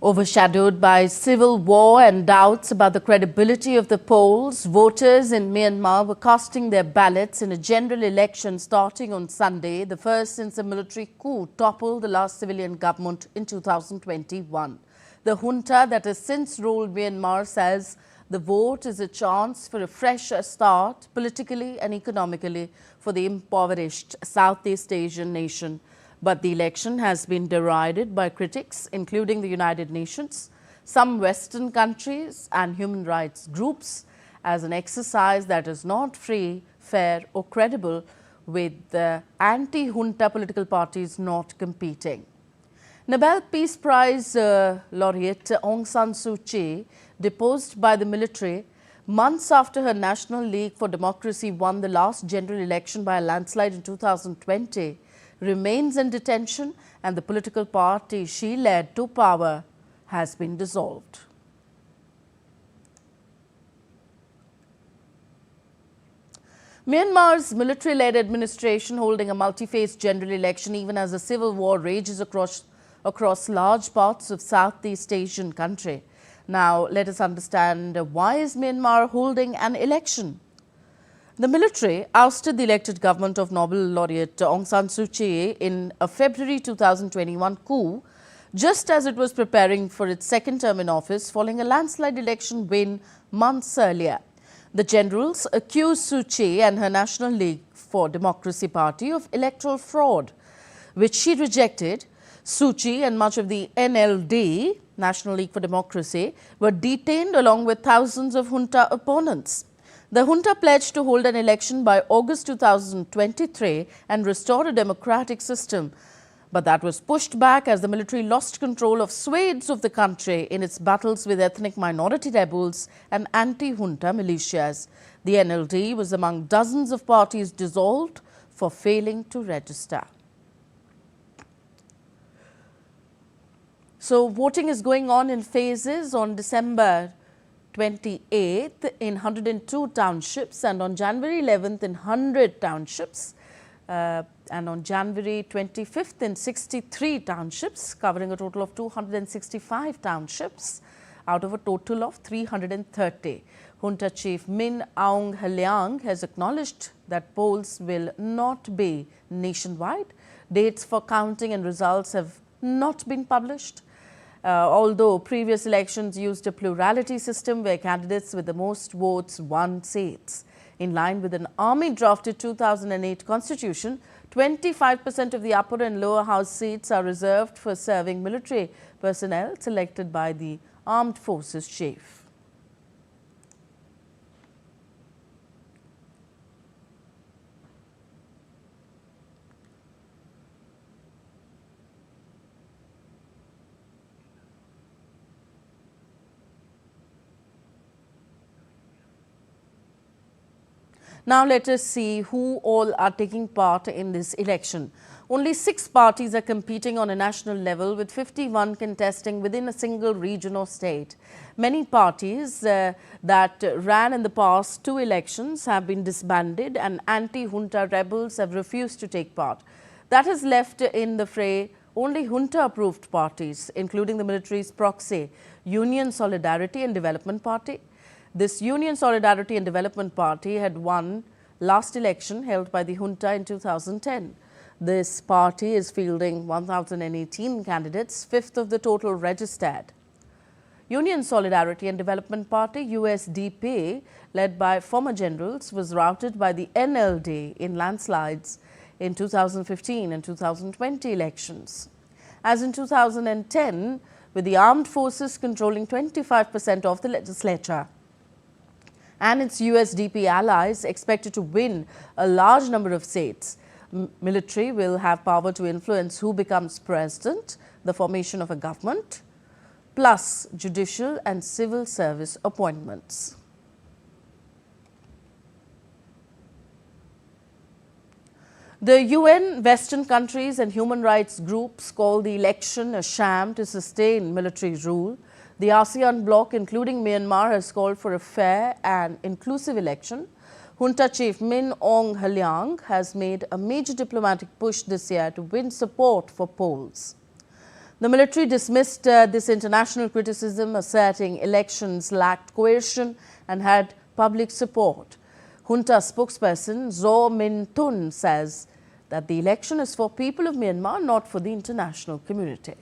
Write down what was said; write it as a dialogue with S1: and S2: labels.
S1: Overshadowed by civil war and doubts about the credibility of the polls, voters in Myanmar were casting their ballots in a general election starting on Sunday, the first since a military coup toppled the last civilian government in 2021. The junta that has since ruled Myanmar says the vote is a chance for a fresh start politically and economically for the impoverished Southeast Asian nation. But the election has been derided by critics, including the United Nations, some Western countries and human rights groups, as an exercise that is not free, fair or credible, with the anti-junta political parties not competing. Nobel Peace Prize laureate Aung San Suu Kyi, deposed by the military months after her National League for Democracy won the last general election by a landslide in 2020, remains in detention, and the political party she led to power has been dissolved. Myanmar's military-led administration holding a multi-phase general election even as a civil war rages across large parts of Southeast Asian country. Now, let us understand why is Myanmar holding an election? The military ousted the elected government of Nobel laureate Aung San Suu Kyi in a February 2021 coup, just as it was preparing for its second term in office following a landslide election win months earlier. The generals accused Suu Kyi and her National League for Democracy party of electoral fraud, which she rejected. Suu Kyi and much of the NLD, National League for Democracy, were detained along with thousands of junta opponents. The junta pledged to hold an election by August 2023 and restore a democratic system. But that was pushed back as the military lost control of swathes of the country in its battles with ethnic minority rebels and anti-junta militias. The NLD was among dozens of parties dissolved for failing to register. So, voting is going on in phases. On December 28th in 102 townships and on January 11th in 100 townships and on January 25th in 63 townships, covering a total of 265 townships out of a total of 330. Junta Chief Min Aung Hlaing has acknowledged that polls will not be nationwide. Dates for counting and results have not been published. Although previous elections used a plurality system where candidates with the most votes won seats. In line with an army-drafted 2008 constitution, 25% of the upper and lower house seats are reserved for serving military personnel selected by the Armed Forces Chief. Now, let us see who all are taking part in this election. Only 6 parties are competing on a national level, with 51 contesting within a single region or state. Many parties that ran in the past 2 elections have been disbanded, and anti-junta rebels have refused to take part. That has left in the fray only junta-approved parties, including the military's proxy, Union Solidarity and Development Party. This Union Solidarity and Development Party had won last election held by the junta in 2010. This party is fielding 1,018 candidates, 5th of the total registered. Union Solidarity and Development Party, USDP, led by former generals, was routed by the NLD in landslides in 2015 and 2020 elections. As in 2010, with the armed forces controlling 25% of the legislature, and its USDP allies expected to win a large number of seats. Military will have power to influence who becomes president, the formation of a government, plus judicial and civil service appointments. The UN, Western countries and human rights groups call the election a sham to sustain military rule. The ASEAN bloc, including Myanmar, has called for a fair and inclusive election. Junta Chief Min Aung Hlaing has made a major diplomatic push this year to win support for polls. The military dismissed this international criticism, asserting elections lacked coercion and had public support. Junta spokesperson Zo Min Tun says that the election is for people of Myanmar, not for the international community.